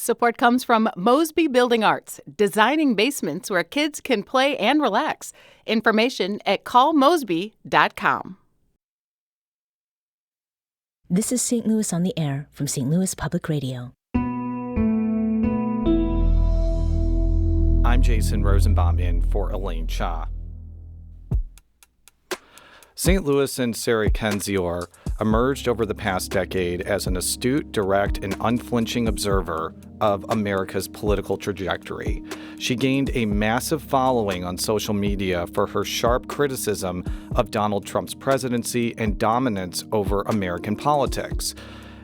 Support comes from Mosby Building Arts, designing basements where kids can play and relax. Information at callmosby.com. This is St. Louis on the Air from St. Louis Public Radio. I'm Jason Rosenbaum in for Elaine Cha. St. Louis and Sarah Kendzior emerged over the past decade as an astute, direct, and unflinching observer of America's political trajectory. She gained a massive following on social media for her sharp criticism of Donald Trump's presidency and dominance over American politics.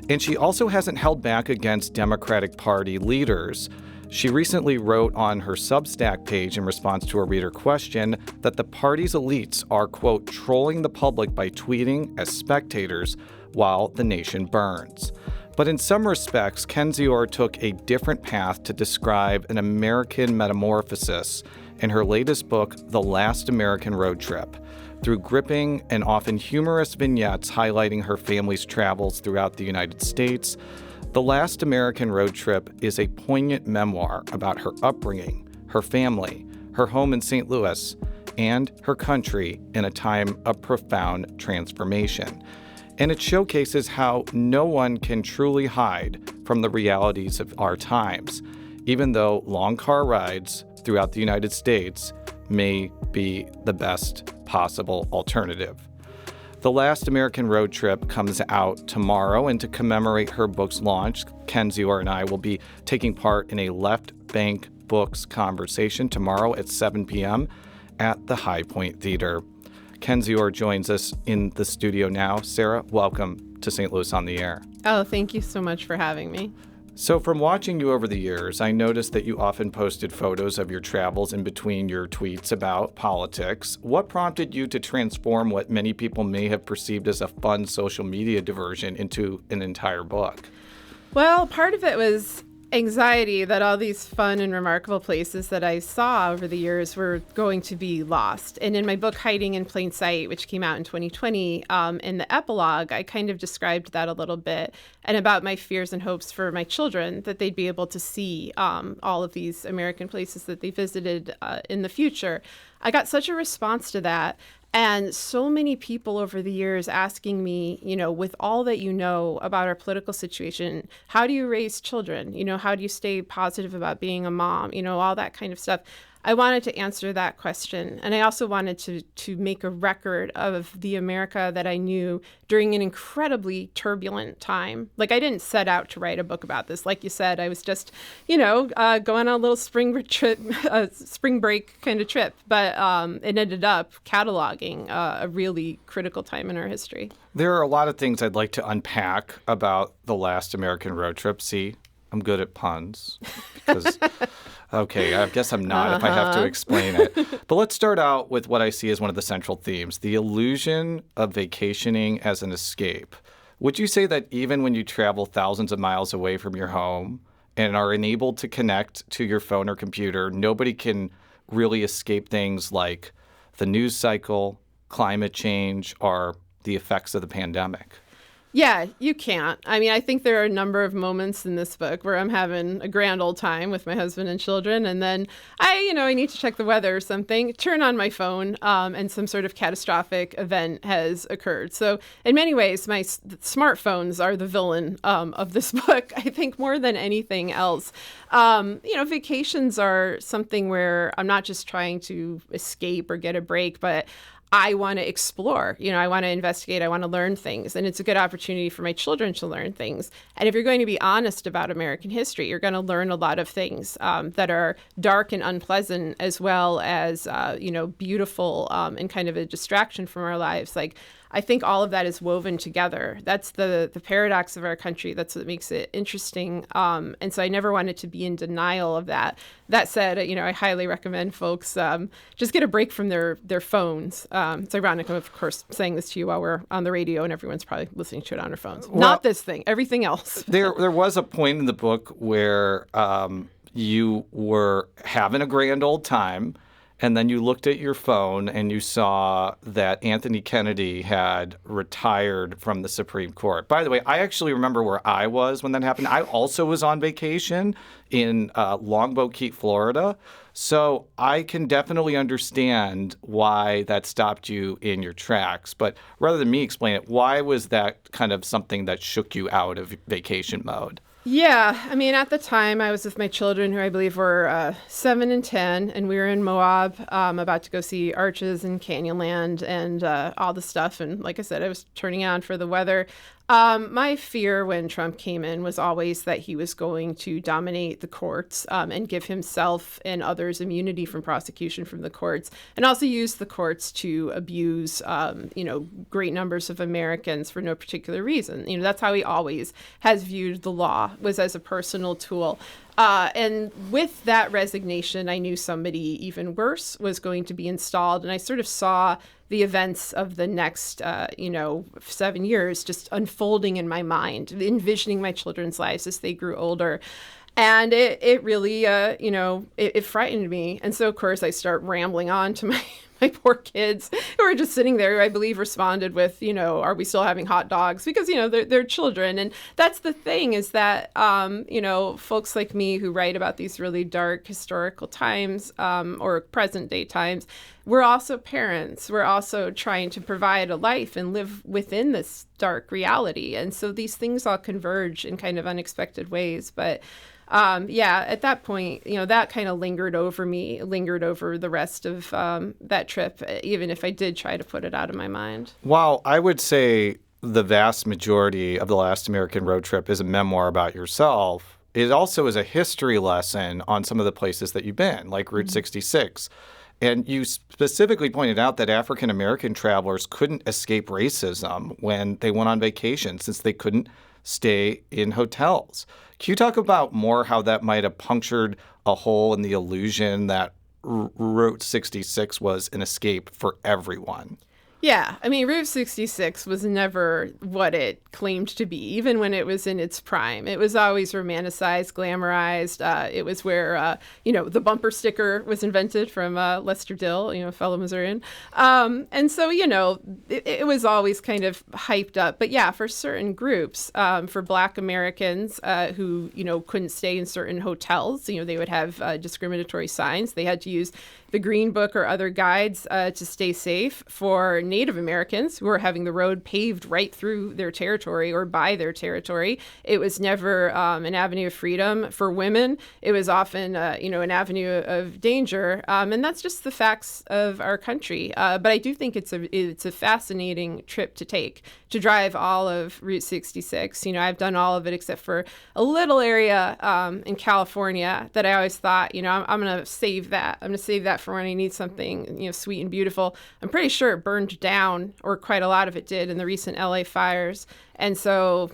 And she also hasn't held back against Democratic Party leaders. She recently wrote on her Substack page in response to a reader question that the party's elites are, quote, trolling the public by tweeting as spectators while the nation burns. But in some respects, Kendzior took a different path to describe an American metamorphosis in her latest book, The Last American Road Trip. Through gripping and often humorous vignettes highlighting her family's travels throughout the United States, The Last American Road Trip is a poignant memoir about her upbringing, her family, her home in St. Louis, and her country in a time of profound transformation. And it showcases how no one can truly hide from the realities of our times, even though long car rides throughout the United States may be the best possible alternative. The Last American Road Trip comes out tomorrow, and to commemorate her book's launch, Kendzior and I will be taking part in a Left Bank Books conversation tomorrow at 7 p.m. at the High Point Theater. Kendzior joins us in the studio now. Sarah, welcome to St. Louis on the Air. Oh, thank you so much for having me. So from watching you over the years, I noticed that you often posted photos of your travels in between your tweets about politics. What prompted you to transform what many people may have perceived as a fun social media diversion into an entire book? Well, part of it was anxiety that all these fun and remarkable places that I saw over the years were going to be lost. And in my book, Hiding in Plain Sight, which came out in 2020, in the epilogue, I kind of described that a little bit and about my fears and hopes for my children, that they'd be able to see all of these American places that they visited in the future. I got such a response to that. And so many people over the years asking me, with all that you know about our political situation, how do you raise children? How do you stay positive about being a mom? All that kind of stuff. I wanted to answer that question. And I also wanted to make a record of the America that I knew during an incredibly turbulent time. Like, I didn't set out to write a book about this. Like you said, I was just, going on a little spring break kind of trip. But it ended up cataloging a really critical time in our history. There are a lot of things I'd like to unpack about The Last American Road Trip. See, I'm good at puns because... Okay, I guess I'm not if I have to explain it. But let's start out with what I see as one of the central themes, the illusion of vacationing as an escape. Would you say that even when you travel thousands of miles away from your home and are enabled to connect to your phone or computer, nobody can really escape things like the news cycle, climate change, or the effects of the pandemic? Yeah, you can't. I mean, I think there are a number of moments in this book where I'm having a grand old time with my husband and children, and then I need to check the weather or something, turn on my phone, and some sort of catastrophic event has occurred. So in many ways, my smartphones are the villain of this book, I think, more than anything else. Vacations are something where I'm not just trying to escape or get a break, but I want to explore, I want to investigate, I want to learn things. And it's a good opportunity for my children to learn things. And if you're going to be honest about American history, you're going to learn a lot of things that are dark and unpleasant, as well as, beautiful and kind of a distraction from our lives. Like, I think all of that is woven together. That's the paradox of our country. That's what makes it interesting. And so I never wanted to be in denial of that. That said, I highly recommend folks just get a break from their phones. It's ironic, I'm, of course, saying this to you while we're on the radio and everyone's probably listening to it on their phones. Well, not this thing, everything else. There was a point in the book where you were having a grand old time, and then you looked at your phone and you saw that Anthony Kennedy had retired from the Supreme Court. By the way, I actually remember where I was when that happened. I also was on vacation in Longboat Key, Florida. So I can definitely understand why that stopped you in your tracks. But rather than me explain it, why was that kind of something that shook you out of vacation mode? Yeah, I mean, at the time, I was with my children, who I believe were 7 and 10, and we were in Moab, about to go see Arches and Canyonland and all the stuff. And like I said, I was turning on for the weather. My fear when Trump came in was always that he was going to dominate the courts and give himself and others immunity from prosecution from the courts, and also use the courts to abuse, great numbers of Americans for no particular reason. That's how he always has viewed the law, was as a personal tool. And with that resignation, I knew somebody even worse was going to be installed. And I sort of saw the events of the next, 7 years just unfolding in my mind, envisioning my children's lives as they grew older. And it really, it frightened me. And so, of course, I start rambling on to my poor kids who are just sitting there, who I believe responded with, are we still having hot dogs? Because, they're children. And that's the thing, is that, folks like me who write about these really dark historical times or present day times, we're also parents. We're also trying to provide a life and live within this dark reality. And so these things all converge in kind of unexpected ways. But at that point, that kind of lingered over the rest of that trip, even if I did try to put it out of my mind. While I would say the vast majority of The Last American Road Trip is a memoir about yourself, it also is a history lesson on some of the places that you've been, like Route 66. And you specifically pointed out that African-American travelers couldn't escape racism when they went on vacation, since they couldn't stay in hotels. Can you talk about more how that might have punctured a hole in the illusion that Route 66 was an escape for everyone? Yeah, I mean, Route 66 was never what it claimed to be, even when it was in its prime. It was always romanticized, glamorized. It was where, the bumper sticker was invented from Lester Dill, a fellow Missourian. And so, it was always kind of hyped up. But yeah, for certain groups, for Black Americans who, couldn't stay in certain hotels, they would have discriminatory signs. They had to use the Green Book or other guides to stay safe. For Native Americans who were having the road paved right through their territory or by their territory, it was never an avenue of freedom. For women, it was often, an avenue of danger. And that's just the facts of our country. But I do think it's a fascinating trip to take, to drive all of Route 66. I've done all of it except for a little area in California that I always thought, I'm going to save that. I'm going to save that for when I need something, sweet and beautiful. I'm pretty sure it burned down, or quite a lot of it did, in the recent LA fires. And so,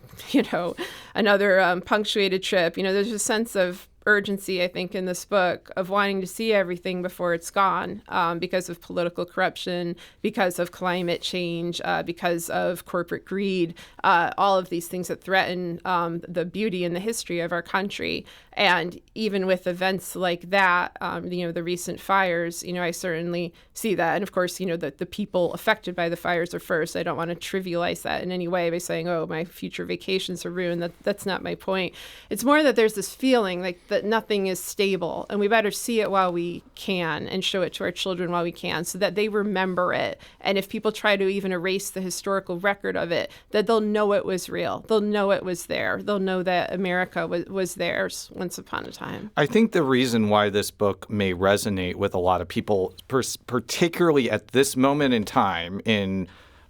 another punctuated trip, there's a sense of urgency, I think, in this book of wanting to see everything before it's gone, because of political corruption, because of climate change, because of corporate greed, all of these things that threaten the beauty and the history of our country. And even with events like that, the recent fires, I certainly see that. And of course, the people affected by the fires are first. I don't want to trivialize that in any way by saying, oh, my future vacations are ruined. That's not my point. It's more that there's this feeling like that nothing is stable, and we better see it while we can and show it to our children while we can, so that they remember it. And if people try to even erase the historical record of it, that they'll know it was real. They'll know it was there. They'll know that America was theirs once upon a time. I think the reason why this book may resonate with a lot of people, particularly at this moment in time,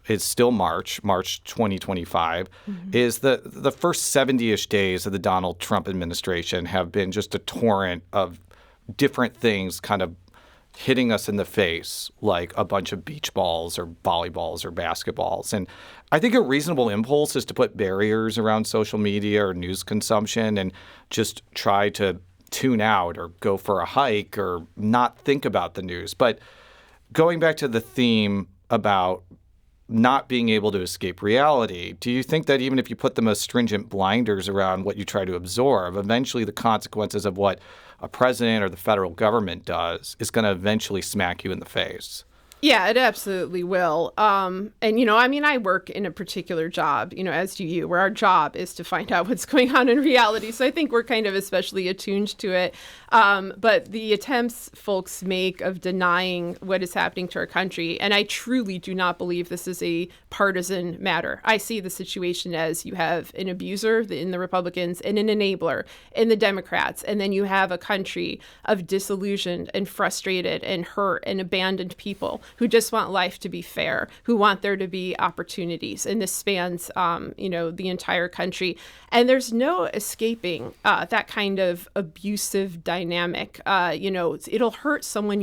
it's still March 2025, is the first 70-ish days of the Donald Trump administration have been just a torrent of different things kind of hitting us in the face, like a bunch of beach balls or volleyballs or basketballs. And I think a reasonable impulse is to put barriers around social media or news consumption and just try to tune out or go for a hike or not think about the news. But going back to the theme about not being able to escape reality. Do you think that even if you put the most stringent blinders around what you try to absorb, eventually the consequences of what a president or the federal government does is going to eventually smack you in the face? Yeah, it absolutely will. And, I work in a particular job, as do you, where our job is to find out what's going on in reality. So I think we're kind of especially attuned to it. But the attempts folks make of denying what is happening to our country, and I truly do not believe this is a partisan matter. I see the situation as you have an abuser in the Republicans and an enabler in the Democrats, and then you have a country of disillusioned and frustrated and hurt and abandoned people who just want life to be fair, who want there to be opportunities. And this spans, the entire country. And there's no escaping that kind of abusive dynamic. It'll hurt someone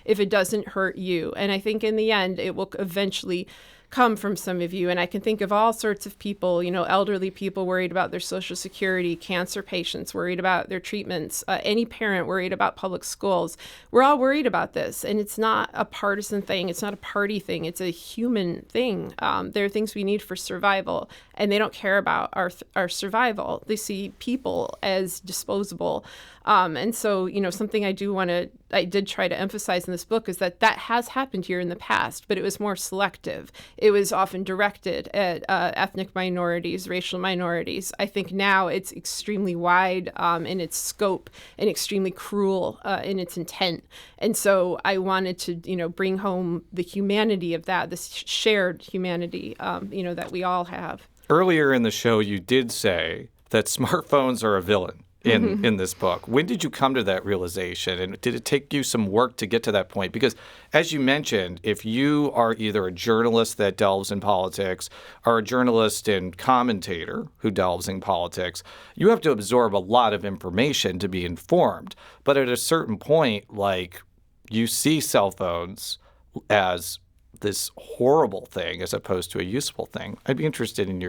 if it doesn't hurt you. And I think in the end, it will eventually come from some of you. And I can think of all sorts of people, elderly people worried about their Social Security, cancer patients worried about their treatments, any parent worried about public schools. We're all worried about this. And it's not a partisan thing. It's not a party thing. It's a human thing. There are things we need for survival, and they don't care about our survival. They see people as disposable. And so, something I did try to emphasize in this book is that has happened here in the past, but it was more selective. It was often directed at ethnic minorities, racial minorities. I think now it's extremely wide in its scope and extremely cruel in its intent. And so I wanted to, bring home the humanity of that, this shared humanity, that we all have. Earlier in the show, you did say that smartphones are a villain in this book. When did you come to that realization? And did it take you some work to get to that point? Because as you mentioned, if you are either a journalist that delves in politics or a journalist and commentator who delves in politics, you have to absorb a lot of information to be informed. But at a certain point, you see cell phones as this horrible thing as opposed to a useful thing. I'd be interested in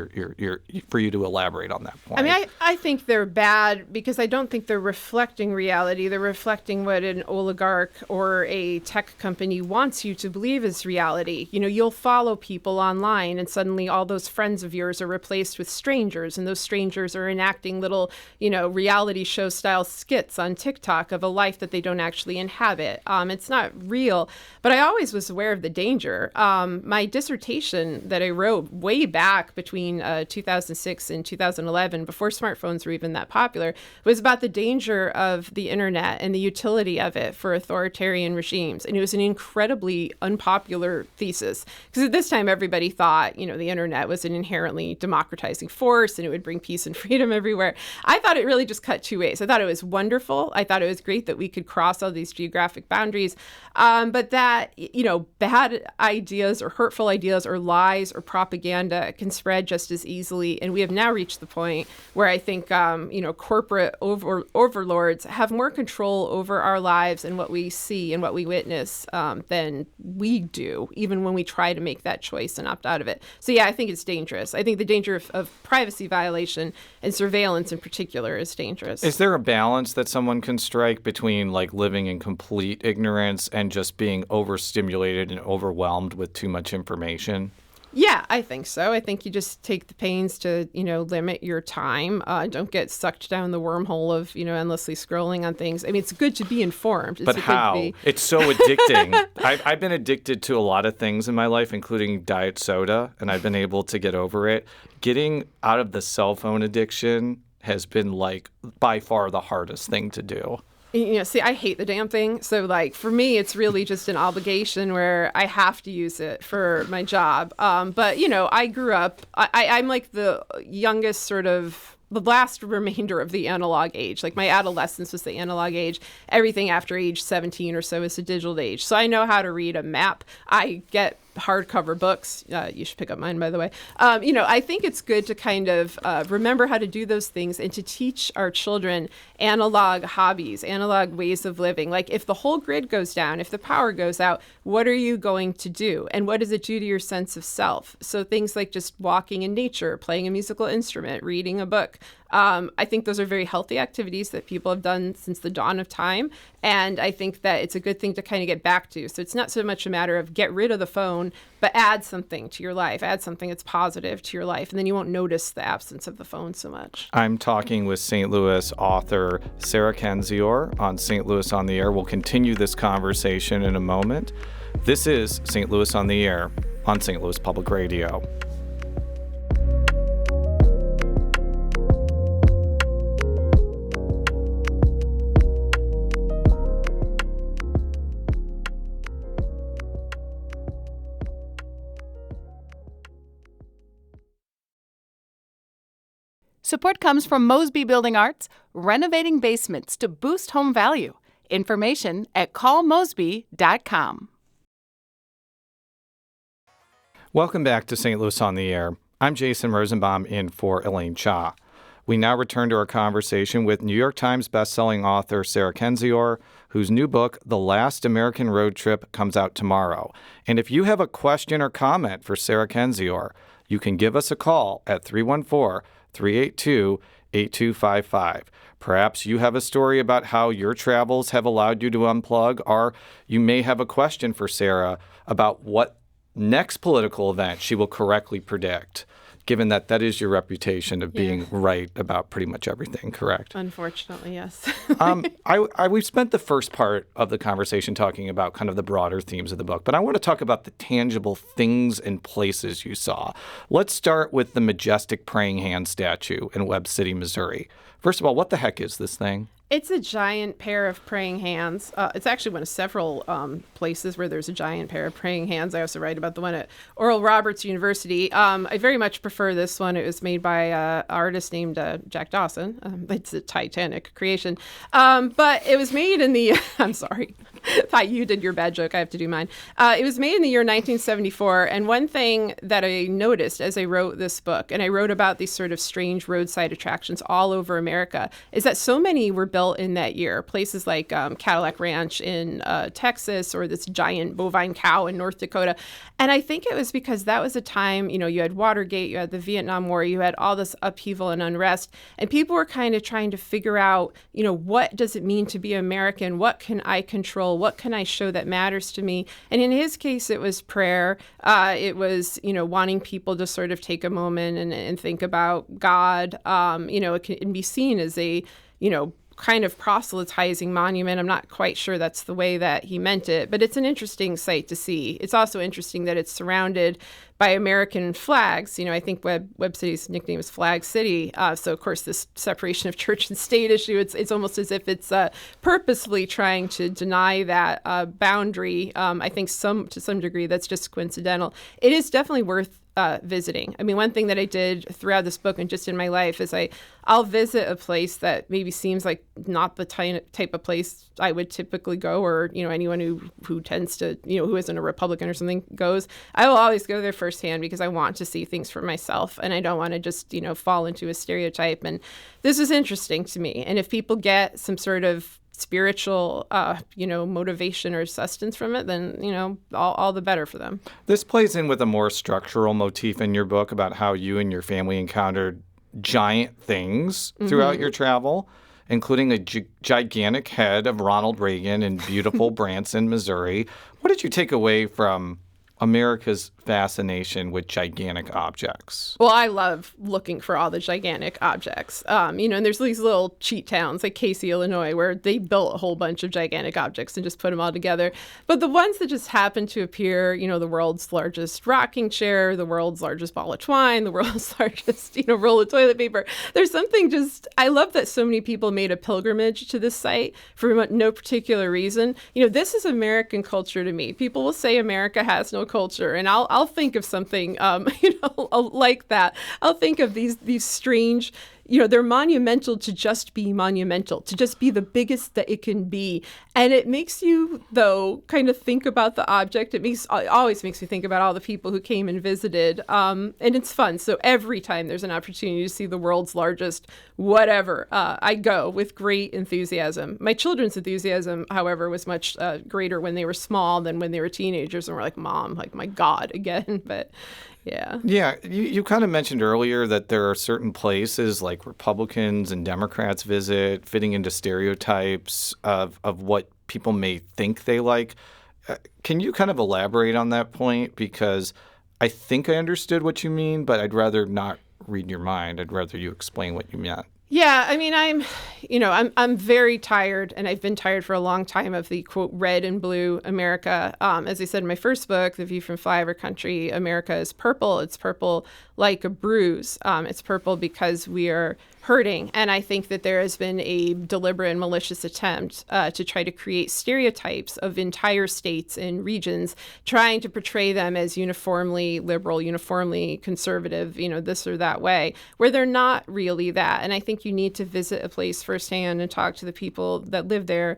for you to elaborate on that point. I think they're bad because I don't think they're reflecting reality. They're reflecting what an oligarch or a tech company wants you to believe is reality. You'll follow people online and suddenly all those friends of yours are replaced with strangers, and those strangers are enacting little, reality show style skits on TikTok of a life that they don't actually inhabit. It's not real, but I always was aware of the danger. My dissertation that I wrote way back between 2006 and 2011, before smartphones were even that popular, was about the danger of the internet and the utility of it for authoritarian regimes. And it was an incredibly unpopular thesis because at this time everybody thought, the internet was an inherently democratizing force and it would bring peace and freedom everywhere. I thought it really just cut two ways. I thought it was wonderful. I thought it was great that we could cross all these geographic boundaries, but that, bad ideas or hurtful ideas or lies or propaganda can spread just as easily. And we have now reached the point where I think, corporate overlords have more control over our lives and what we see and what we witness than we do, even when we try to make that choice and opt out of it. So, yeah, I think it's dangerous. I think the danger of privacy violation and surveillance in particular is dangerous. Is there a balance that someone can strike between living in complete ignorance and just being overstimulated and overwhelmed with too much information? Yeah, I think so. I think you just take the pains to, limit your time. Don't get sucked down the wormhole of, endlessly scrolling on things. It's good to be informed. But how? It's so addicting. I've been addicted to a lot of things in my life, including diet soda, and I've been able to get over it. Getting out of the cell phone addiction has been, by far the hardest thing to do. See, I hate the damn thing. So, for me, it's really just an obligation where I have to use it for my job. But, I grew up, I'm the youngest sort of, the last remainder of the analog age. My adolescence was the analog age. Everything after age 17 or so is the digital age. So I know how to read a map. I get hardcover books. You should pick up mine, by the way. I think it's good to kind of remember how to do those things and to teach our children analog hobbies, analog ways of living. If the whole grid goes down, if the power goes out, what are you going to do? And what does it do to your sense of self? So things like just walking in nature, playing a musical instrument, reading a book, I think those are very healthy activities that people have done since the dawn of time. And I think that it's a good thing to kind of get back to. So it's not so much a matter of get rid of the phone, but add something to your life, add something that's positive to your life. And then you won't notice the absence of the phone so much. I'm talking with St. Louis author Sarah Kendzior on St. Louis on the Air. We'll continue this conversation in a moment. This is St. Louis on the Air on St. Louis Public Radio. Support comes from Mosby Building Arts, renovating basements to boost home value. Information at callmosby.com. Welcome back to St. Louis on the Air. I'm Jason Rosenbaum in for Elaine Cha. We now return to our conversation with New York Times bestselling author Sarah Kendzior, whose new book, The Last American Road Trip, comes out tomorrow. And if you have a question or comment for Sarah Kendzior, you can give us a call at 314-382-8255. Perhaps you have a story about how your travels have allowed you to unplug, or you may have a question for Sarah about what next political event she will correctly predict, given that that is your reputation of being right about pretty much everything, correct? Unfortunately, yes. We've spent the first part of the conversation talking about kind of the broader themes of the book, but I want to talk about the tangible things and places you saw. Let's start with the majestic praying hand statue in Webb City, Missouri. First of all, what the heck is this thing? It's a giant pair of praying hands. It's actually one of several places where there's a giant pair of praying hands. I also write about the one at Oral Roberts University. I very much prefer this one. It was made by an artist named Jack Dawson. It's a Titanic creation. But it was made in the, I'm sorry, you did your bad joke. I have to do mine. It was made in the year 1974. And one thing that I noticed as I wrote this book, and I wrote about these sort of strange roadside attractions all over America, is that so many were built in that year. Places like Cadillac Ranch in Texas, or this giant bovine cow in North Dakota. And I think it was because that was a time, you had Watergate, you had the Vietnam War, you had all this upheaval and unrest, and people were kind of trying to figure out, what does it mean to be American? What can I control? What can I show that matters to me? And in his case, it was prayer. It was, wanting people to sort of take a moment and think about God. It can be seen as a, kind of proselytizing monument. I'm not quite sure that's the way that he meant it, but it's an interesting sight to see. It's also interesting that it's surrounded by American flags. I think Webb City's nickname is Flag City. So, of course, this separation of church and state issue, it's almost as if it's purposely trying to deny that boundary. I think to some degree that's just coincidental. It is definitely worth visiting. I mean, one thing that I did throughout this book and just in my life is I'll visit a place that maybe seems like not the type of place I would typically go, or, anyone who tends to, who isn't a Republican or something goes. I will always go there firsthand because I want to see things for myself, and I don't want to just, fall into a stereotype. And this is interesting to me. And if people get some sort of spiritual, motivation or sustenance from it, then, all the better for them. This plays in with a more structural motif in your book about how you and your family encountered giant things throughout your travel, including a gigantic head of Ronald Reagan in beautiful Branson, Missouri. What did you take away from America's fascination with gigantic objects? Well, I love looking for all the gigantic objects. And there's these little cheat towns like Casey, Illinois, where they built a whole bunch of gigantic objects and just put them all together. But the ones that just happen to appear, the world's largest rocking chair, the world's largest ball of twine, the world's largest, roll of toilet paper. There's something I love that so many people made a pilgrimage to this site for no particular reason. This is American culture to me. People will say America has no culture, and I'll think of something like that. I'll think of these strange, they're monumental to just be monumental, to just be the biggest that it can be. And it makes you, though, kind of think about the object. It always makes me think about all the people who came and visited. And it's fun. So every time there's an opportunity to see the world's largest whatever, I go with great enthusiasm. My children's enthusiasm, however, was much greater when they were small than when they were teenagers and were like, Mom, like, my God, again. But Yeah. Yeah, you kind of mentioned earlier that there are certain places like Republicans and Democrats visit, fitting into stereotypes of what people may think they like. Can you kind of elaborate on that point? Because I think I understood what you mean, but I'd rather not read your mind. I'd rather you explain what you meant. Yeah, I mean, I'm very tired, and I've been tired for a long time of the quote red and blue America. As I said in my first book, The View from Flyover Country, America is purple. It's purple like a bruise. It's purple because we are hurting, and I think that there has been a deliberate and malicious attempt to try to create stereotypes of entire states and regions, trying to portray them as uniformly liberal, uniformly conservative, this or that way, where they're not really that. And I think you need to visit a place firsthand and talk to the people that live there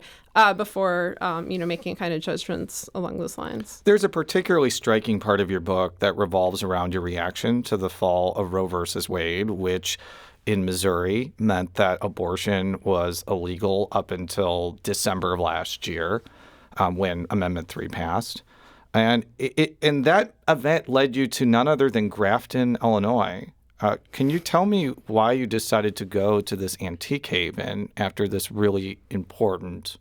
before, making kind of judgments along those lines. There's a particularly striking part of your book that revolves around your reaction to the fall of Roe versus Wade, which in Missouri meant that abortion was illegal up until December of last year, when Amendment 3 passed. And and that event led you to none other than Grafton, Illinois. Can you tell me why you decided to go to this antique haven after this really important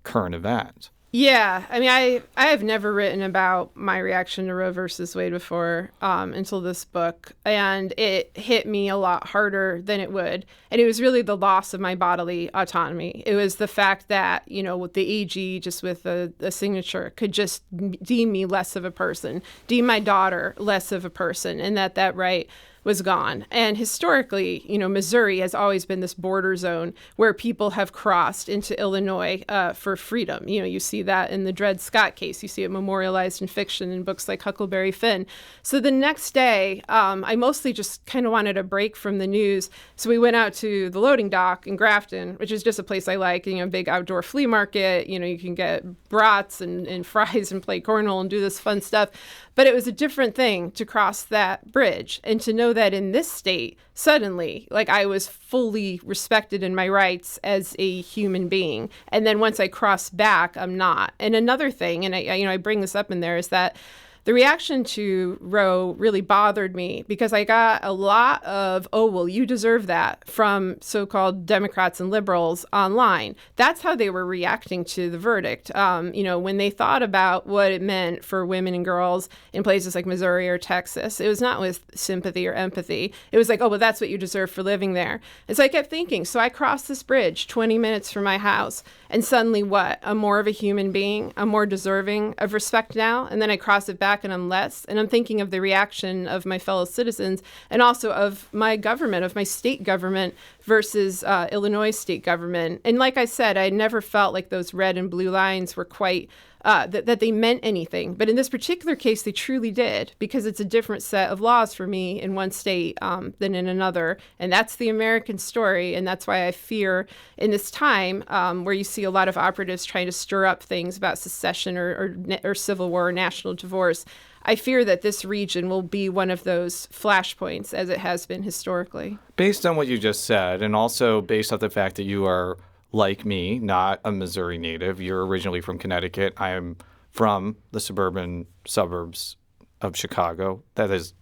current event? Yeah, I mean, I have never written about my reaction to Roe versus Wade before until this book, and it hit me a lot harder than it would. And it was really the loss of my bodily autonomy. It was the fact that, with the AG, just with a signature, could just deem me less of a person, deem my daughter less of a person, and that right was gone. And historically, Missouri has always been this border zone where people have crossed into Illinois for freedom. You see that in the Dred Scott case. You see it memorialized in fiction in books like Huckleberry Finn. So the next day, I mostly just kind of wanted a break from the news. So we went out to the loading dock in Grafton, which is just a place I like, big outdoor flea market. You can get brats and fries and play cornhole and do this fun stuff. But it was a different thing to cross that bridge and to know that in this state, suddenly, I was fully respected in my rights as a human being. And then once I crossed back, I'm not. And another thing, and I bring this up in there, is that the reaction to Roe really bothered me because I got a lot of, oh, well, you deserve that from so-called Democrats and liberals online. That's how they were reacting to the verdict. When they thought about what it meant for women and girls in places like Missouri or Texas, it was not with sympathy or empathy. It was like, oh, well, that's what you deserve for living there. And so I kept thinking, so I crossed this bridge 20 minutes from my house, and suddenly what? I'm more of a human being. I'm more deserving of respect now. And then I cross it back and I'm less. And I'm thinking of the reaction of my fellow citizens and also of my government, of my state government versus Illinois state government. And like I said, I never felt like those red and blue lines were quite that they meant anything. But in this particular case, they truly did, because it's a different set of laws for me in one state than in another. And that's the American story. And that's why I fear in this time where you see a lot of operatives trying to stir up things about secession or civil war or national divorce, I fear that this region will be one of those flashpoints as it has been historically. Based on what you just said, and also based on the fact that you are, like me, not a Missouri native. You're originally from Connecticut. I am from the suburban suburbs of Chicago. That is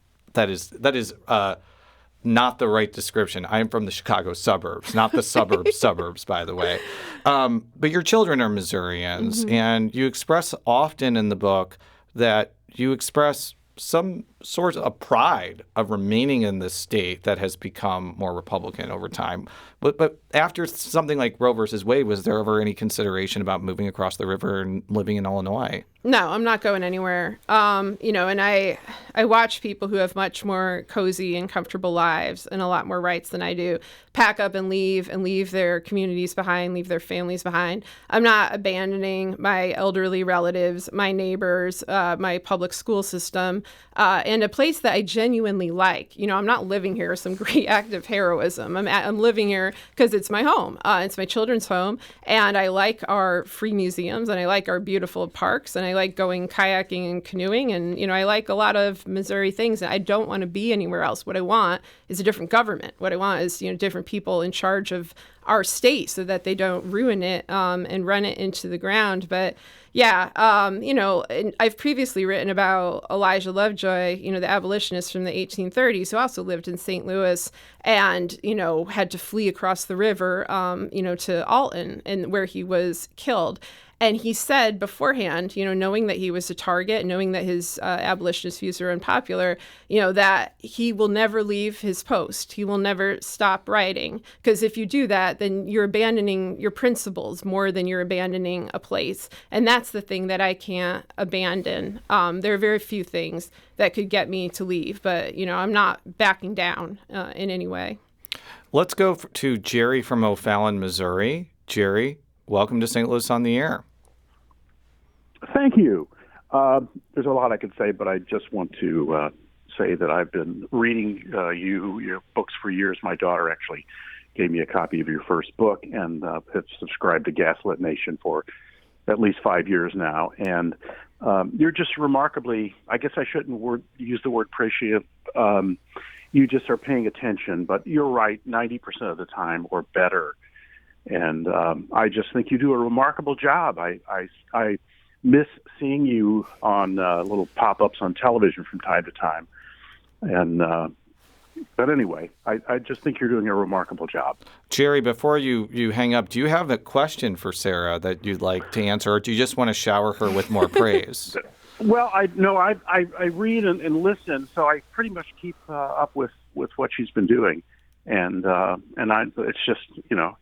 not the right description. I am from the Chicago suburbs, not the suburbs, by the way. But your children are Missourians, and you express often in the book that you express some sort of pride of remaining in this state that has become more Republican over time. But after something like Roe versus Wade, was there ever any consideration about moving across the river and living in Illinois? No, I'm not going anywhere. And I watch people who have much more cozy and comfortable lives and a lot more rights than I do pack up and leave their communities behind, leave their families behind. I'm not abandoning my elderly relatives, my neighbors, my public school system, and a place that I genuinely like. I'm not living here some great act of heroism. I'm living here because it's my home. It's my children's home, and I like our free museums, and I like our beautiful parks, and I like going kayaking and canoeing, and I like a lot of Missouri things. And I don't want to be anywhere else. What I want is a different government. What I want is different people in charge of our state so that they don't ruin it and run it into the ground. But yeah, and I've previously written about Elijah Lovejoy, the abolitionist from the 1830s, who also lived in St. Louis and, had to flee across the river, to Alton, and where he was killed. And he said beforehand, knowing that he was a target, knowing that his abolitionist views were unpopular, that he will never leave his post. He will never stop writing. Because if you do that, then you're abandoning your principles more than you're abandoning a place. And that's the thing that I can't abandon. There are very few things that could get me to leave, but, I'm not backing down in any way. Let's go to Jerry from O'Fallon, Missouri. Jerry, welcome to St. Louis on the Air. Thank you. There's a lot I could say, but I just want to say that I've been reading your books for years. My daughter actually gave me a copy of your first book and have subscribed to Gaslit Nation for at least 5 years now. And you're just remarkably, I guess I shouldn't use the word appreciative. You just are paying attention, but you're right 90% of the time or better. And I just think you do a remarkable job. I miss seeing you on little pop-ups on television from time to time. And but anyway, I just think you're doing a remarkable job. Jerry, before you hang up, do you have a question for Sarah that you'd like to answer, or do you just want to shower her with more praise? Well, I read and listen, so I pretty much keep up with what she's been doing. And it's just,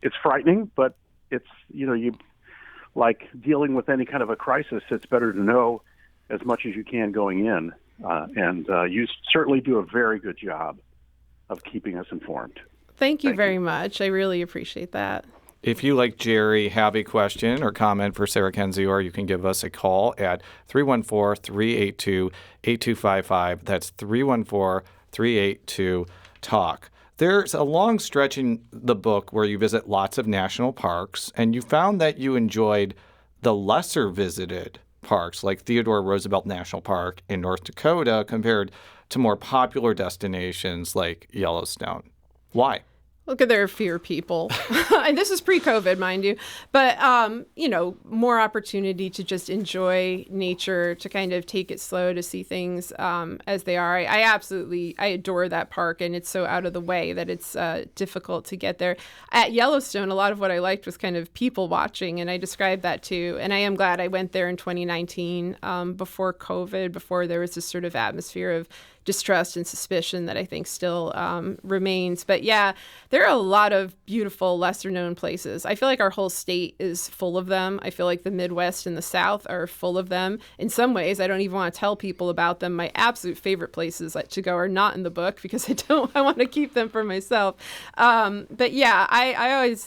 it's frightening, but it's, you like dealing with any kind of a crisis, it's better to know as much as you can going in. And you certainly do a very good job of keeping us informed. Thank you very much. I really appreciate that. If you, like Jerry, have a question or comment for Sarah Kendzior, you can give us a call at 314-382-8255. That's 314-382-TALK. There's a long stretch in the book where you visit lots of national parks, and you found that you enjoyed the lesser visited parks, like Theodore Roosevelt National Park in North Dakota, compared to more popular destinations like Yellowstone. Why? Look, there are fewer people. And this is pre-COVID, mind you. But, more opportunity to just enjoy nature, to kind of take it slow, to see things as they are. I adore that park, and it's so out of the way that it's difficult to get there. At Yellowstone, a lot of what I liked was kind of people watching, and I described that too. And I am glad I went there in 2019 before COVID, before there was this sort of atmosphere of distrust and suspicion that I think still remains. But yeah, there are a lot of beautiful, lesser-known places. I feel like our whole state is full of them. I feel like the Midwest and the South are full of them. In some ways, I don't even want to tell people about them. My absolute favorite places to go are not in the book because I want to keep them for myself. But yeah, I always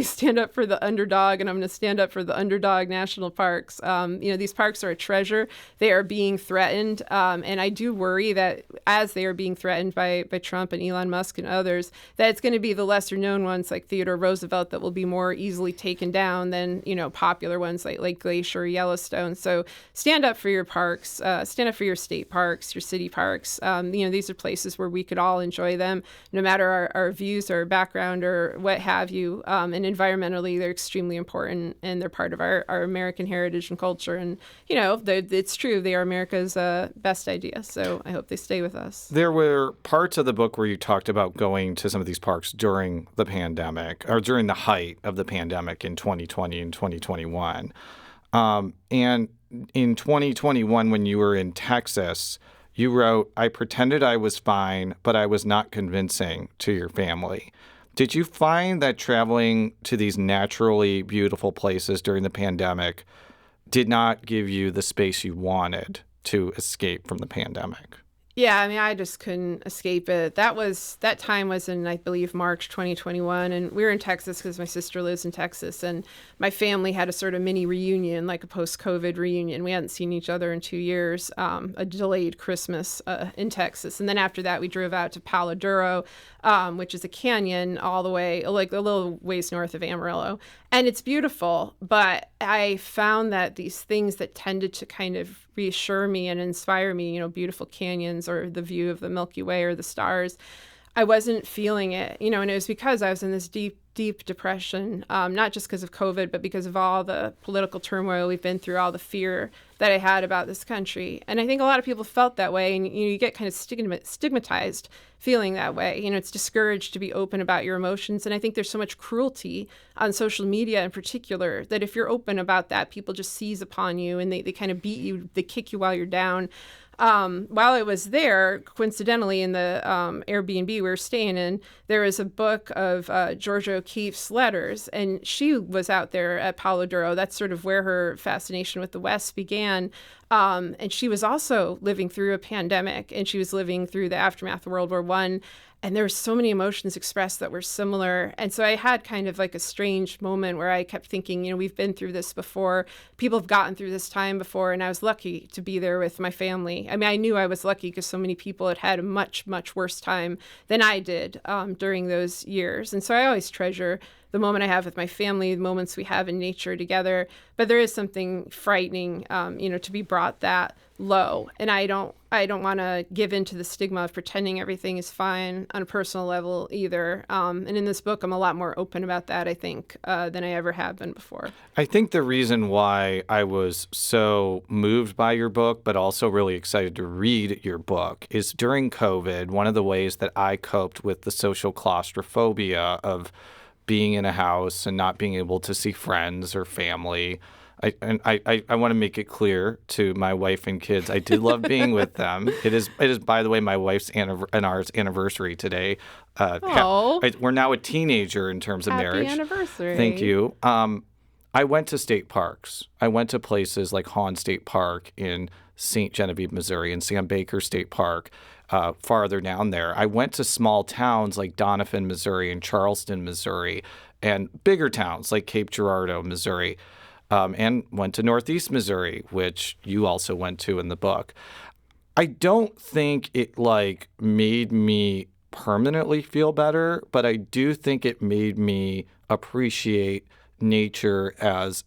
stand up for the underdog, and I'm going to stand up for the underdog national parks. These parks are a treasure. They are being threatened, and I do worry that as they are being threatened by Trump and Elon Musk and others, that it's going to be the lesser known ones like Theodore Roosevelt that will be more easily taken down than, popular ones like Glacier or Yellowstone. So stand up for your parks, stand up for your state parks, your city parks. These are places where we could all enjoy them, no matter our views or background or what have you. And environmentally, they're extremely important, and they're part of our American heritage and culture. And, it's true. They are America's best idea. So I hope they stay with us. There were parts of the book where you talked about going to some of these parks during the pandemic, or during the height of the pandemic in 2020 and 2021. And in 2021, when you were in Texas, you wrote, "I pretended I was fine, but I was not convincing to your family." Did you find that traveling to these naturally beautiful places during the pandemic did not give you the space you wanted to escape from the pandemic? Yeah, I just couldn't escape it. That time was in, I believe, March 2021, and we were in Texas because my sister lives in Texas, and my family had a sort of mini reunion, like a post-COVID reunion. We hadn't seen each other in 2 years, a delayed Christmas in Texas. And then after that, we drove out to Palo Duro, which is a canyon all the way, like a little ways north of Amarillo. And it's beautiful, but I found that these things that tended to kind of reassure me and inspire me, beautiful canyons or the view of the Milky Way or the stars, I wasn't feeling it, and it was because I was in this deep deep depression, not just because of COVID, but because of all the political turmoil we've been through, all the fear that I had about this country. And I think a lot of people felt that way, and you get kind of stigmatized feeling that way. It's discouraged to be open about your emotions. And I think there's so much cruelty on social media in particular that if you're open about that, people just seize upon you and they kind of beat you, they kick you while you're down. While I was there, coincidentally, in the Airbnb we were staying in, there was a book of Georgia O'Keeffe's letters, and she was out there at Palo Duro. That's sort of where her fascination with the West began. And she was also living through a pandemic, and she was living through the aftermath of World War I. And there were so many emotions expressed that were similar. And so I had kind of like a strange moment where I kept thinking, we've been through this before. People have gotten through this time before. And I was lucky to be there with my family. I mean, I knew I was lucky because so many people had had a much, much worse time than I did during those years. And so I always treasure the moment I have with my family, the moments we have in nature together. But there is something frightening, to be brought that low. And I don't want to give in to the stigma of pretending everything is fine on a personal level either. And in this book, I'm a lot more open about that, I think, than I ever have been before. I think the reason why I was so moved by your book, but also really excited to read your book, is during COVID, one of the ways that I coped with the social claustrophobia of being in a house and not being able to see friends or family. I want to make it clear to my wife and kids, I did love being with them. It is, by the way, my wife's and ours anniversary today. We're now a teenager in terms of marriage. Happy anniversary. Thank you. I went to state parks. I went to places like Hahn State Park in St. Genevieve, Missouri, and Sam Baker State Park. Farther down there. I went to small towns like Doniphan, Missouri, and Charleston, Missouri, and bigger towns like Cape Girardeau, Missouri, and went to Northeast Missouri, which you also went to in the book. I don't think it made me permanently feel better, but I do think it made me appreciate nature as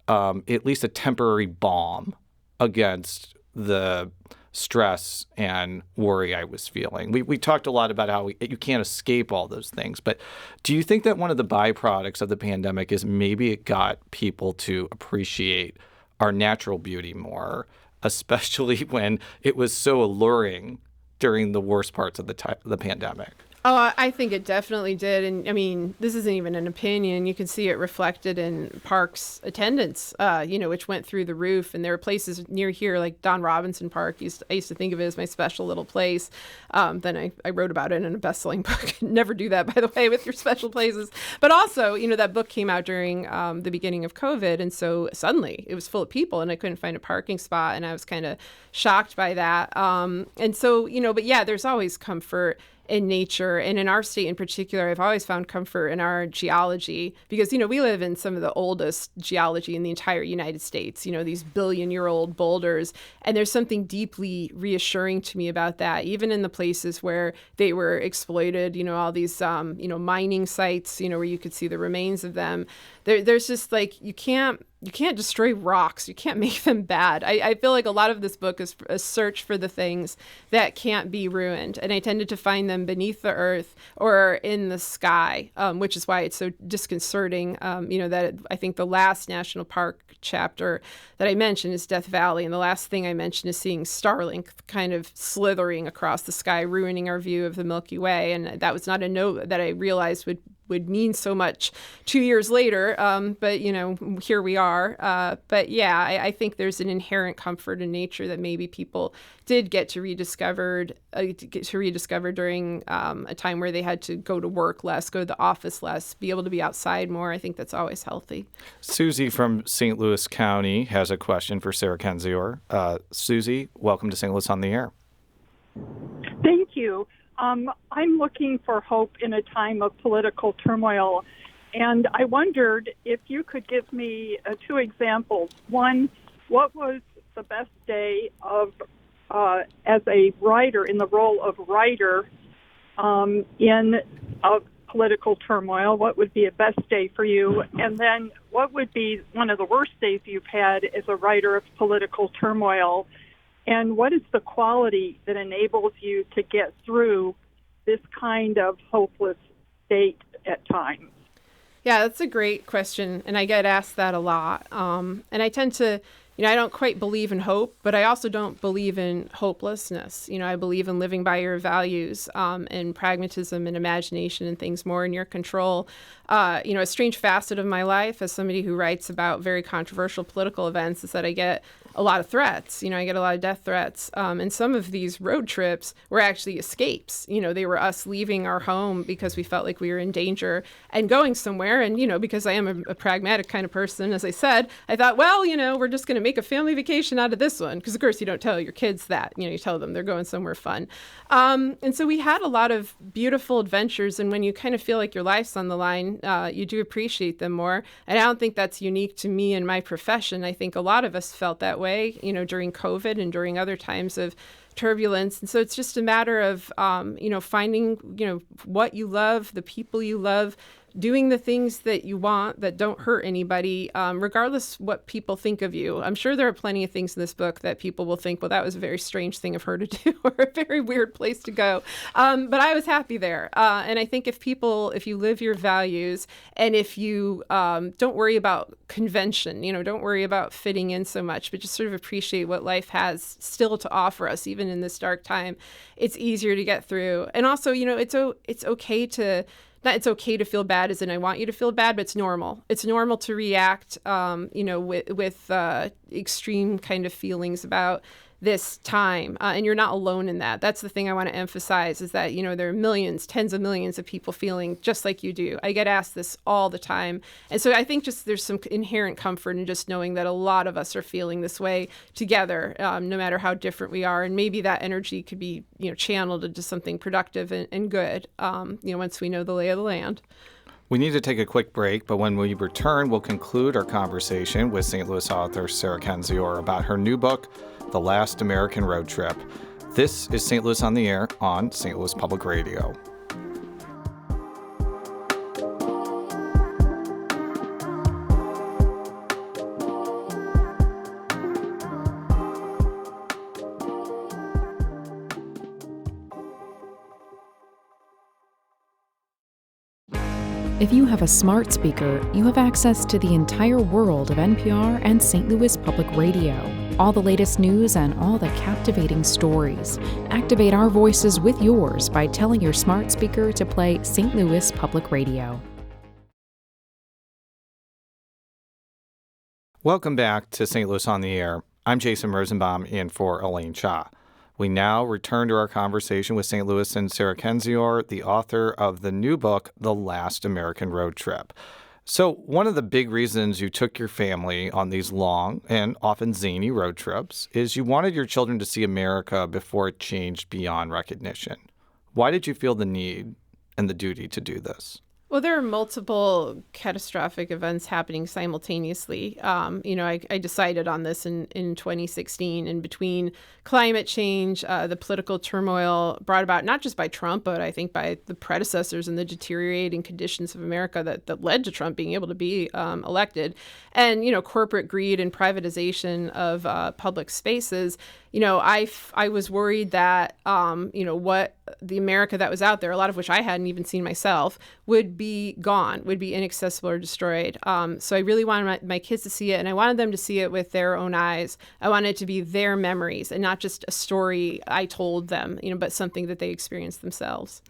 at least a temporary balm against the stress and worry I was feeling. We talked a lot about how you can't escape all those things, but do you think that one of the byproducts of the pandemic is maybe it got people to appreciate our natural beauty more, especially when it was so alluring during the worst parts of the pandemic? Oh, I think it definitely did. And I mean, this isn't even an opinion. You can see it reflected in parks attendance, which went through the roof. And there were places near here, like Don Robinson Park. I used to think of it as my special little place. Then I wrote about it in a best-selling book. Never do that, by the way, with your special places. But also, that book came out during the beginning of COVID. And so suddenly it was full of people and I couldn't find a parking spot. And I was kind of shocked by that. And so, but yeah, there's always comfort in nature. And in our state in particular, I've always found comfort in our geology because, we live in some of the oldest geology in the entire United States, these billion-year-old boulders. And there's something deeply reassuring to me about that, even in the places where they were exploited, all these, mining sites, where you could see the remains of them. There's just you can't destroy rocks. You can't make them bad. I feel like a lot of this book is a search for the things that can't be ruined. And I tended to find them beneath the earth or in the sky, which is why it's so disconcerting. That I think the last national park chapter that I mentioned is Death Valley. And the last thing I mentioned is seeing Starlink kind of slithering across the sky, ruining our view of the Milky Way. And that was not a note that I realized would mean so much 2 years later. But, here we are. But yeah, I think there's an inherent comfort in nature that maybe people did get to rediscover during a time where they had to go to work less, go to the office less, be able to be outside more. I think that's always healthy. Susie from St. Louis County has a question for Sarah Kendzior. Susie, welcome to St. Louis on the Air. Thank you. I'm looking for hope in a time of political turmoil, and I wondered if you could give me 2 examples. One, what was the best day of as a writer, in the role of writer in a political turmoil? What would be a best day for you? And then what would be one of the worst days you've had as a writer of political turmoil? And what is the quality that enables you to get through this kind of hopeless state at times? Yeah, that's a great question. And I get asked that a lot. And I tend to, I don't quite believe in hope, but I also don't believe in hopelessness. I believe in living by your values and pragmatism and imagination and things more in your control. A strange facet of my life as somebody who writes about very controversial political events is that I get a lot of threats. I get a lot of death threats. And some of these road trips were actually escapes. They were us leaving our home because we felt like we were in danger and going somewhere. And, because I am a pragmatic kind of person, as I said, I thought, well, we're just going to make a family vacation out of this one. Because, of course, you don't tell your kids that. You tell them they're going somewhere fun. And so we had a lot of beautiful adventures. And when you kind of feel like your life's on the line, you do appreciate them more. And I don't think that's unique to me and my profession. I think a lot of us felt that way, during COVID and during other times of turbulence. And so it's just a matter of, finding, what you love, the people you love, doing the things that you want that don't hurt anybody, regardless what people think of you. I'm sure there are plenty of things in this book that people will think, well, that was a very strange thing of her to do or a very weird place to go. But I was happy there. And I think if you live your values and if you don't worry about convention, don't worry about fitting in so much, but just sort of appreciate what life has still to offer us, even in this dark time, it's easier to get through. And also, it's okay to not it's okay to feel bad as in I want you to feel bad, but it's normal. It's normal to react, with extreme kind of feelings about this time. And you're not alone in that. That's the thing I want to emphasize is that, there are millions, tens of millions of people feeling just like you do. I get asked this all the time. And so I think just there's some inherent comfort in just knowing that a lot of us are feeling this way together, no matter how different we are. And maybe that energy could be, channeled into something productive and good, once we know the lay of the land. We need to take a quick break, but when we return, we'll conclude our conversation with St. Louis author Sarah Kendzior about her new book, The Last American Road Trip. This is St. Louis on the Air on St. Louis Public Radio. If you have a smart speaker, you have access to the entire world of NPR and St. Louis Public Radio. All the latest news and all the captivating stories. Activate our voices with yours by telling your smart speaker to play St. Louis Public Radio. Welcome back to St. Louis on the Air. I'm Jason Rosenbaum in for Elaine Cha. We now return to our conversation with St. Louis and Sarah Kendzior, the author of the new book, The Last American Road Trip. So one of the big reasons you took your family on these long and often zany road trips is you wanted your children to see America before it changed beyond recognition. Why did you feel the need and the duty to do this? Well, there are multiple catastrophic events happening simultaneously. I decided on this in 2016, and between climate change, the political turmoil brought about not just by Trump, but I think by the predecessors and the deteriorating conditions of America that led to Trump being able to be elected, and, corporate greed and privatization of public spaces. I was worried that, what the America that was out there, a lot of which I hadn't even seen myself, would be gone, would be inaccessible or destroyed. So I really wanted my kids to see it, and I wanted them to see it with their own eyes. I wanted it to be their memories and not just a story I told them, but something that they experienced themselves.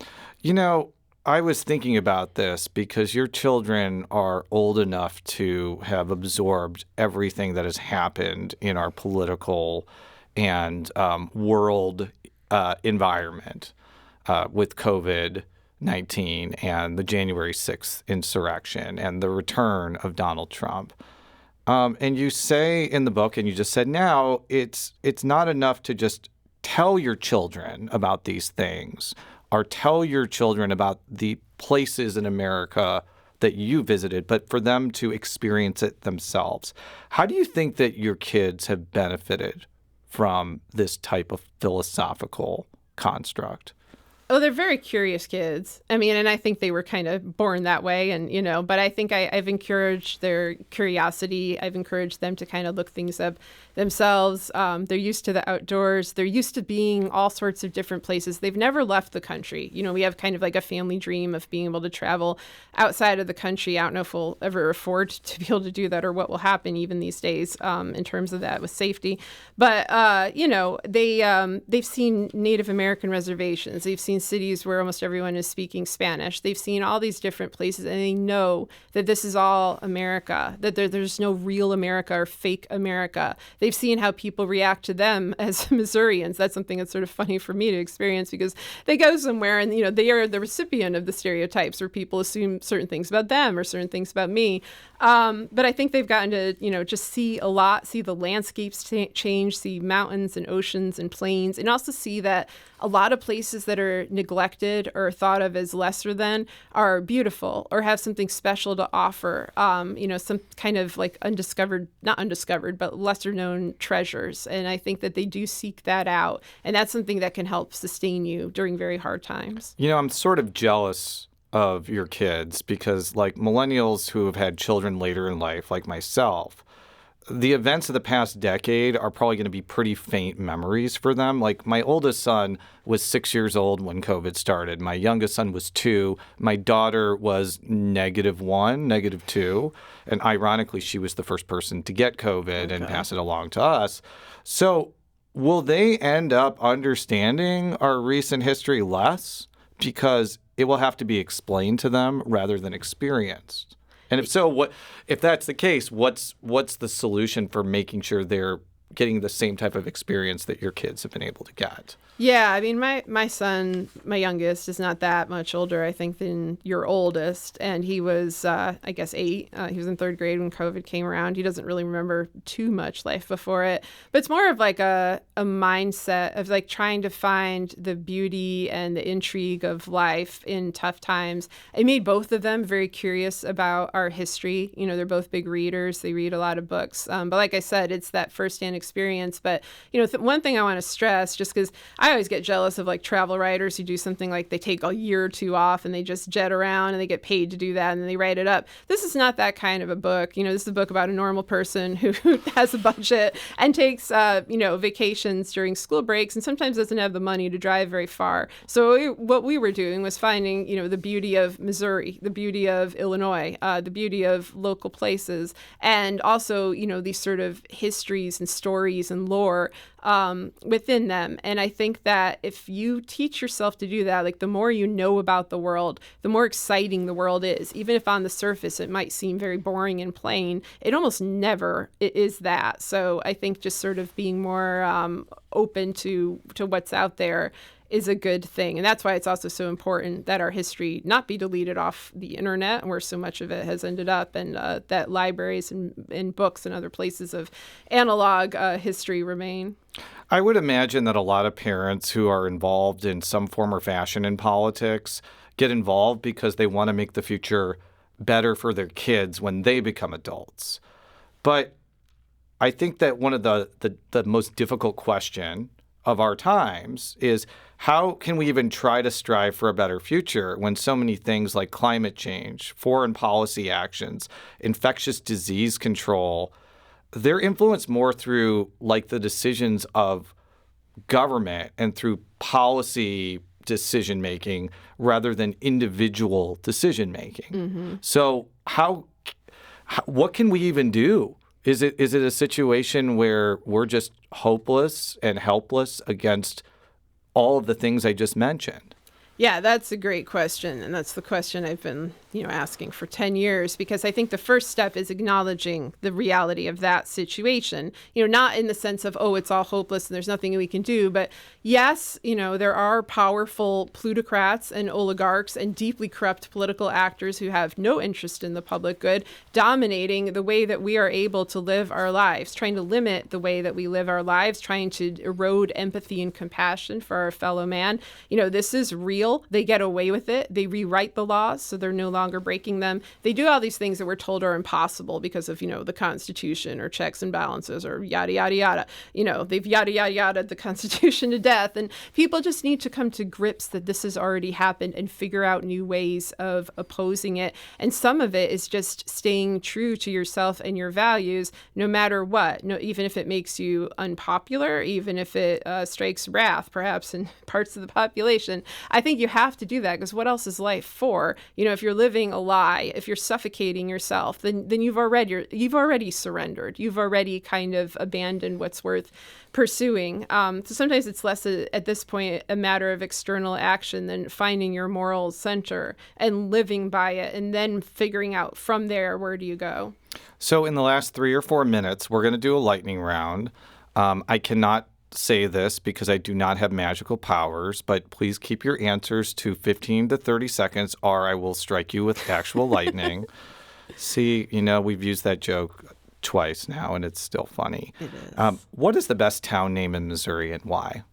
I was thinking about this because your children are old enough to have absorbed everything that has happened in our political and world environment with COVID-19 and the January 6th insurrection and the return of Donald Trump. And you say in the book, and you just said now, it's not enough to just tell your children about these things or tell your children about the places in America that you visited, but for them to experience it themselves. How do you think that your kids have benefited from this type of philosophical construct? Oh, they're very curious kids. I mean, and I think they were kind of born that way. And, but I think I've encouraged their curiosity. I've encouraged them to kind of look things up themselves. They're used to the outdoors. They're used to being all sorts of different places. They've never left the country. We have kind of like a family dream of being able to travel outside of the country. I don't know if we'll ever afford to be able to do that or what will happen even these days in terms of that with safety. But, they've seen Native American reservations. They've seen cities where almost everyone is speaking Spanish. They've seen all these different places, and they know that this is all America, that there's no real America or fake America. They've seen how people react to them as Missourians. That's something that's sort of funny for me to experience because they go somewhere and, they are the recipient of the stereotypes where people assume certain things about them or certain things about me. But I think they've gotten to, just see a lot, see the landscapes change, see mountains and oceans and plains, and also see that a lot of places that are neglected or thought of as lesser than are beautiful or have something special to offer, some kind of like not undiscovered, but lesser known treasures. And I think that they do seek that out. And that's something that can help sustain you during very hard times. I'm sort of jealous of your kids because like millennials who have had children later in life, like myself, the events of the past decade are probably going to be pretty faint memories for them. Like my oldest son was 6 years old when COVID started. My youngest son was 2. My daughter was -1, -2. And ironically, she was the first person to get COVID and pass it along to us. So will they end up understanding our recent history less because it will have to be explained to them rather than experienced? And if so, if that's the case, what's the solution for making sure they're getting the same type of experience that your kids have been able to get? Yeah, I mean, my son, my youngest, is not that much older, I think, than your oldest. And he was, 8. He was in 3rd grade when COVID came around. He doesn't really remember too much life before it. But it's more of like a mindset of like trying to find the beauty and the intrigue of life in tough times. It made both of them very curious about our history. They're both big readers. They read a lot of books. But like I said, it's that firsthand experience. But, one thing I want to stress, just because I always get jealous of like travel writers who do something like they take a year or 2 off and they just jet around and they get paid to do that and then they write it up. This is not that kind of a book. This is a book about a normal person who has a budget and takes, vacations during school breaks and sometimes doesn't have the money to drive very far. So what we were doing was finding, the beauty of Missouri, the beauty of Illinois, the beauty of local places, and also, these sort of histories and stories and lore within them. And I think that if you teach yourself to do that, like the more you know about the world, the more exciting the world is. Even if on the surface it might seem very boring and plain, it almost never is that. So I think just sort of being more open to what's out there is a good thing. And that's why it's also so important that our history not be deleted off the internet where so much of it has ended up, and that libraries and books and other places of analog history remain. I would imagine that a lot of parents who are involved in some form or fashion in politics get involved because they want to make the future better for their kids when they become adults. But I think that one of the most difficult question of our times is how can we even try to strive for a better future when so many things like climate change, foreign policy actions, infectious disease control, they're influenced more through like the decisions of government and through policy decision making rather than individual decision making. Mm-hmm. So what can we even do? Is it a situation where we're just hopeless and helpless against all of the things I just mentioned? Yeah, that's a great question. And that's the question I've been, asking for 10 years, because I think the first step is acknowledging the reality of that situation, not in the sense of, oh, it's all hopeless and there's nothing we can do. But yes, there are powerful plutocrats and oligarchs and deeply corrupt political actors who have no interest in the public good, dominating the way that we are able to live our lives, trying to limit the way that we live our lives, trying to erode empathy and compassion for our fellow man. This is real. steal, they get away with it. They rewrite the laws so they're no longer breaking them. They do all these things that we're told are impossible because of, the Constitution or checks and balances or yada, yada, yada. They've yada, yada, yada the Constitution to death. And people just need to come to grips that this has already happened and figure out new ways of opposing it. And some of it is just staying true to yourself and your values, no matter what. No, even if it makes you unpopular, even if it strikes wrath, perhaps in parts of the population. I think you have to do that because what else is life for? If you're living a lie, if you're suffocating yourself, then you've already surrendered. You've already kind of abandoned what's worth pursuing. So sometimes it's less at this point a matter of external action than finding your moral center and living by it, and then figuring out from there, where do you go? So in the last 3 or 4 minutes, we're going to do a lightning round. I cannot say this because I do not have magical powers, but please keep your answers to 15 to 30 seconds or I will strike you with actual lightning. See, we've used that joke twice now and it's still funny. It is. What is the best town name in Missouri and why?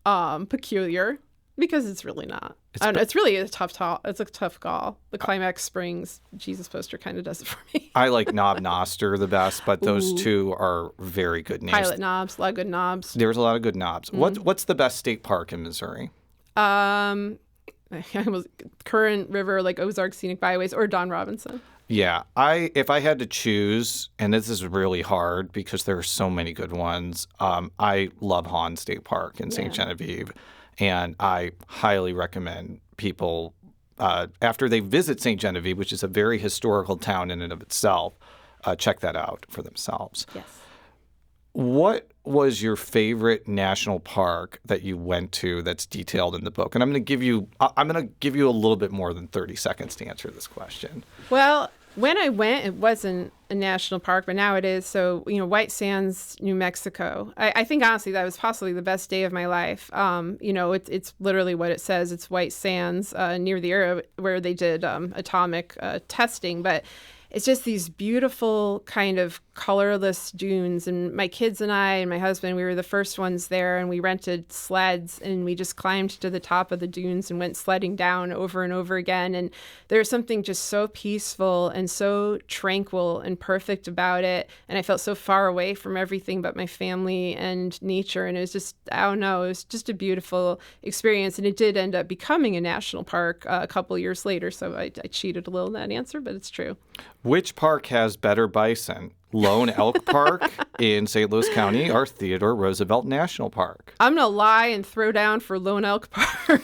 Peculiar. Because it's really not. It's really a tough It's a tough call. The Climax Springs Jesus poster kind of does it for me. I like Knob Noster the best, but those two are very good names. Pilot Knobs, a lot of good knobs. There's a lot of good knobs. Mm-hmm. What's the best state park in Missouri? Current River, like Ozark Scenic Byways, or Don Robinson. Yeah, if I had to choose, and this is really hard because there are so many good ones, I love Hahn State Park in St. Genevieve. And I highly recommend people, after they visit St. Genevieve, which is a very historical town in and of itself, check that out for themselves. Yes. What was your favorite national park that you went to that's detailed in the book? And I'm going to give you a little bit more than 30 seconds to answer this question. Well, when I went, it wasn't a national park, but now it is. So, White Sands, New Mexico. I think, honestly, that was possibly the best day of my life. It's literally what it says. It's White Sands near the area where they did atomic testing. But it's just these beautiful kind of colorless dunes. And my kids and I and my husband, we were the first ones there, and we rented sleds and we just climbed to the top of the dunes and went sledding down over and over again. And there's something just so peaceful and so tranquil and perfect about it. And I felt so far away from everything but my family and nature. And it was just, I don't know, it was just a beautiful experience. And it did end up becoming a national park a couple years later. So I cheated a little in that answer, but it's true. Which park has better bison? Lone Elk Park in St. Louis County or Theodore Roosevelt National Park? I'm going to lie and throw down for Lone Elk Park.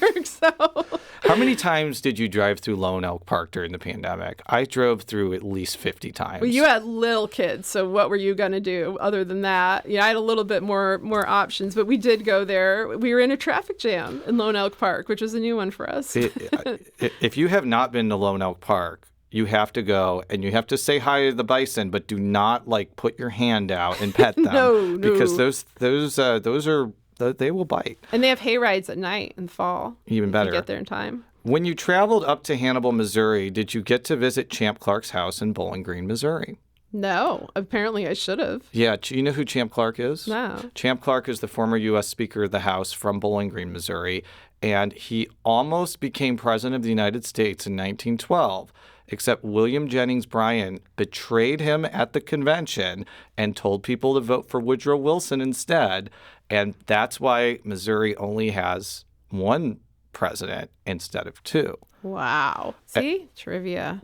How many times did you drive through Lone Elk Park during the pandemic? I drove through at least 50 times. Well, you had little kids, so what were you going to do other than that? I had a little bit more options, but we did go there. We were in a traffic jam in Lone Elk Park, which was a new one for us. If you have not been to Lone Elk Park, you have to go and you have to say hi to the bison, but do not put your hand out and pet them. No. Because they will bite. And they have hay rides at night in the fall. Even better. If you get there in time. When you traveled up to Hannibal, Missouri, did you get to visit Champ Clark's house in Bowling Green, Missouri? No. Apparently I should have. Yeah. You know who Champ Clark is? No. Champ Clark is the former U.S. Speaker of the House from Bowling Green, Missouri. And he almost became president of the United States in 1912. Except William Jennings Bryan betrayed him at the convention and told people to vote for Woodrow Wilson instead. And that's why Missouri only has one president instead of two. Wow. See? Trivia.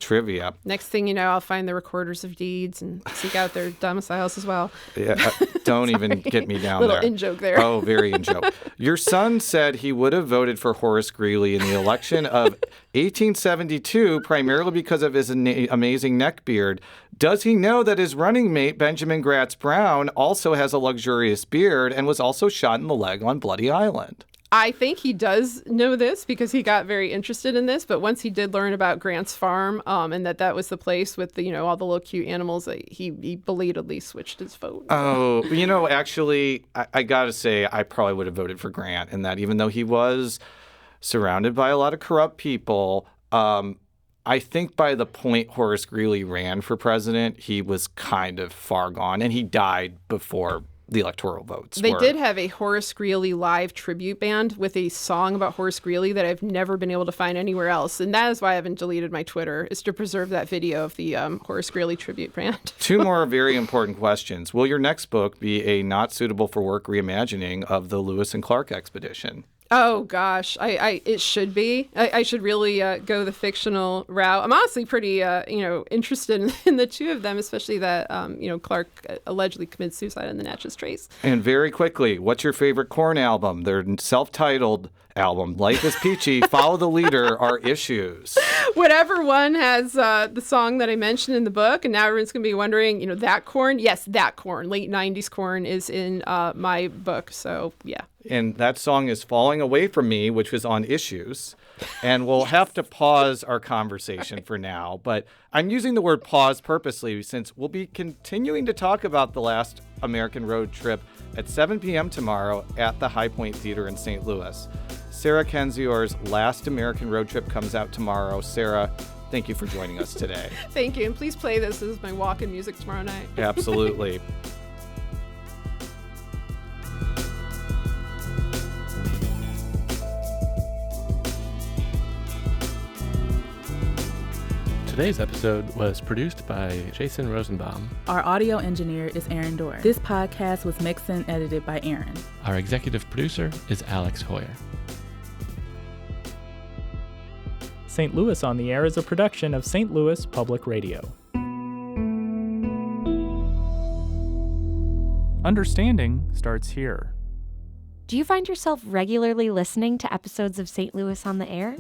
Next thing you know, I'll find the recorders of deeds and seek out their domiciles as well. Yeah, don't even get me down Little there. in-joke there. Oh, very in-joke. Your son said he would have voted for Horace Greeley in the election of 1872, primarily because of his amazing neckbeard. Does he know that his running mate, Benjamin Gratz Brown, also has a luxurious beard and was also shot in the leg on Bloody Island? I think he does know this because he got very interested in this. But once he did learn about Grant's Farm and that was the place with the, all the little cute animals, he belatedly switched his vote. Oh, actually, I got to say, I probably would have voted for Grant in that, even though he was surrounded by a lot of corrupt people. I think by the point Horace Greeley ran for president, he was kind of far gone, and he died before the electoral votes They were. did have a Horace Greeley live tribute band with a song about Horace Greeley that I've never been able to find anywhere else. And that is why I haven't deleted my Twitter, is to preserve that video of the Horace Greeley tribute band. Two more very important questions. Will your next book be a not suitable for work reimagining of the Lewis and Clark expedition? Oh, gosh. It should be. I should really go the fictional route. I'm honestly pretty, interested in the two of them, especially that, Clark allegedly committed suicide in the Natchez Trace. And very quickly, what's your favorite Korn album? Their self-titled album, Life is Peachy, Follow the Leader, Are Issues. Whatever one has the song that I mentioned in the book, and now everyone's going to be wondering, that Korn? Yes, that Korn. Late 90s Korn is in my book, so yeah. And that song is Falling Away From Me, which was on Issues. And we'll have to pause our conversation for now. But I'm using the word pause purposely since we'll be continuing to talk about the last American road trip at 7 p.m. tomorrow at the High Point Theater in St. Louis. Sarah Kendzior's Last American Road Trip comes out tomorrow. Sarah, thank you for joining us today. Thank you. And please play this as my walk-in music tomorrow night. Absolutely. Today's episode was produced by Jason Rosenbaum. Our audio engineer is Aaron Dorr. This podcast was mixed and edited by Aaron. Our executive producer is Alex Hoyer. St. Louis on the Air is a production of St. Louis Public Radio. Understanding starts here. Do you find yourself regularly listening to episodes of St. Louis on the Air?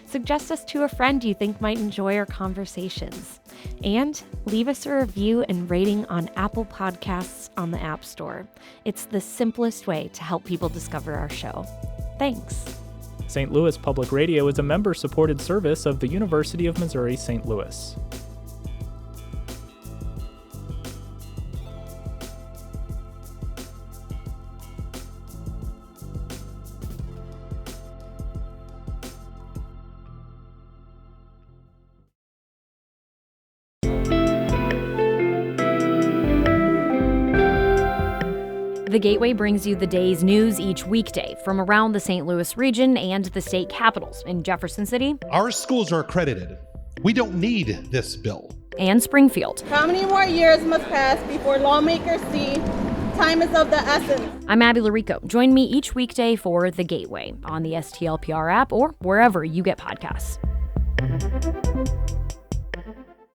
Suggest us to a friend you think might enjoy our conversations. And leave us a review and rating on Apple Podcasts on the App Store. It's the simplest way to help people discover our show. Thanks. St. Louis Public Radio is a member-supported service of the University of Missouri St. Louis. The Gateway brings you the day's news each weekday from around the St. Louis region and the state capitals in Jefferson City. Our schools are accredited. We don't need this bill. And Springfield. How many more years must pass before lawmakers see time is of the essence? I'm Abby Larico. Join me each weekday for The Gateway on the STLPR app or wherever you get podcasts.